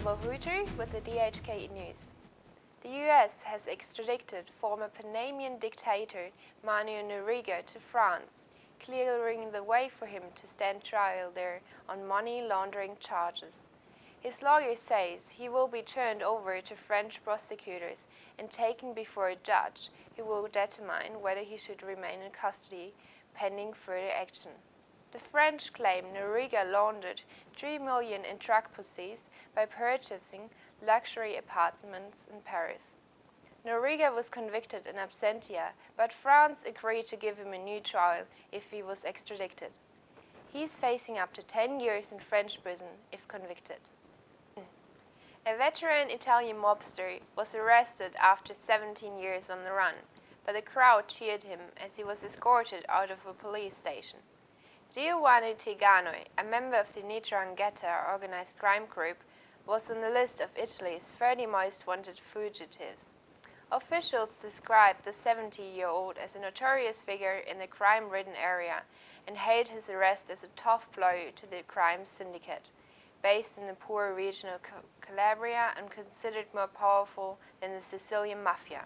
Isabel Huther with the DHK News. The US has extradited former Panamanian dictator Manuel Noriega to France, clearing the way for him to stand trial there on money laundering charges. His lawyer says he will be turned over to French prosecutors and taken before a judge who will determine whether he should remain in custody pending further action. The French claim Noriega laundered $3 million in drug proceeds by purchasing luxury apartments in Paris. Noriega was convicted in absentia, but France agreed to give him a new trial if he was extradited. He's facing up to 10 years in French prison if convicted. A veteran Italian mobster was arrested after 17 years on the run, but the crowd cheered him as he was escorted out of a police station. Giovanni Tigano, a member of the 'Ndrangheta organized crime group, was on the list of Italy's 30 most wanted fugitives. Officials described the 70-year-old as a notorious figure in the crime-ridden area and hailed his arrest as a tough blow to the crime syndicate, based in the poor region of Calabria and considered more powerful than the Sicilian mafia.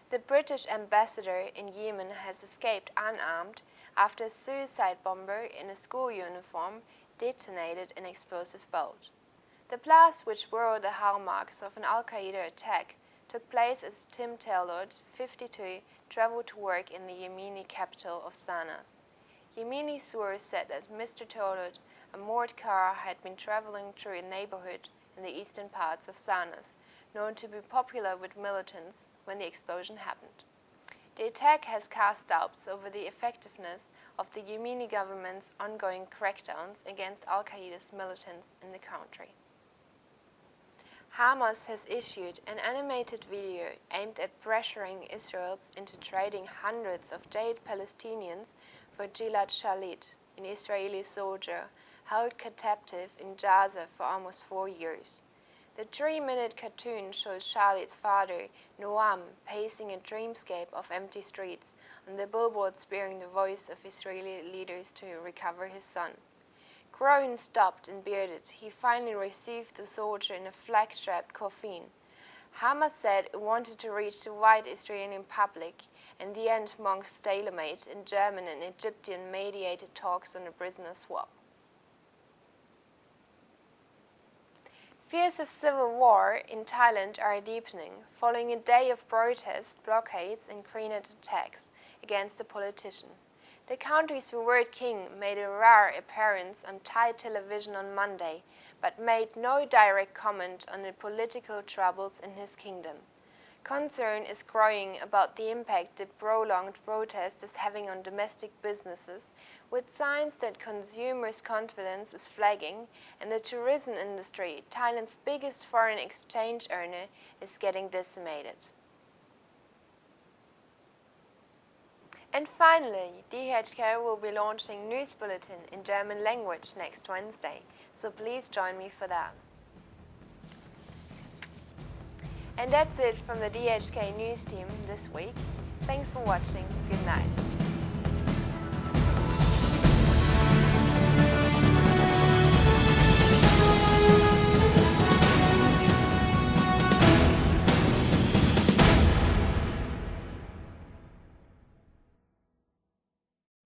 The British ambassador in Yemen has escaped unarmed after a suicide bomber in a school uniform detonated an explosive bolt. The blast, which wore the hallmarks of an Al-Qaeda attack, took place as Tim Taylor, 52, traveled to work in the Yemeni capital of Sana'a. Yemeni sources said that Mr. Taylor, a moored car, had been traveling through a neighborhood in the eastern parts of Sana'a, known to be popular with militants, when the explosion happened. The attack has cast doubts over the effectiveness of the Yemeni government's ongoing crackdowns against Al-Qaeda's militants in the country. Hamas has issued an animated video aimed at pressuring Israel into trading hundreds of jailed Palestinians for Gilad Shalit, an Israeli soldier held captive in Gaza for almost 4 years. The 3-minute cartoon shows Shalit's father, Noam, pacing a dreamscape of empty streets on the billboards bearing the voice of Israeli leaders to recover his son. Grown, stopped and bearded, he finally received the soldier in a flag-strapped coffin. Hamas said it wanted to reach the wide Israeli public and the end among stalemate in German and Egyptian mediated talks on a prisoner swap. Fears of civil war in Thailand are deepening, following a day of protests, blockades and grenade attacks against the politician. The country's revered king made a rare appearance on Thai television on Monday, but made no direct comment on the political troubles in his kingdom. Concern is growing about the impact the prolonged protest is having on domestic businesses, with signs that consumers' confidence is flagging and the tourism industry, Thailand's biggest foreign exchange earner, is getting decimated. And finally, DHK will be launching News Bulletin in German language next Wednesday, so please join me for that. And that's it from the DHK News team this week. Thanks for watching. Good night.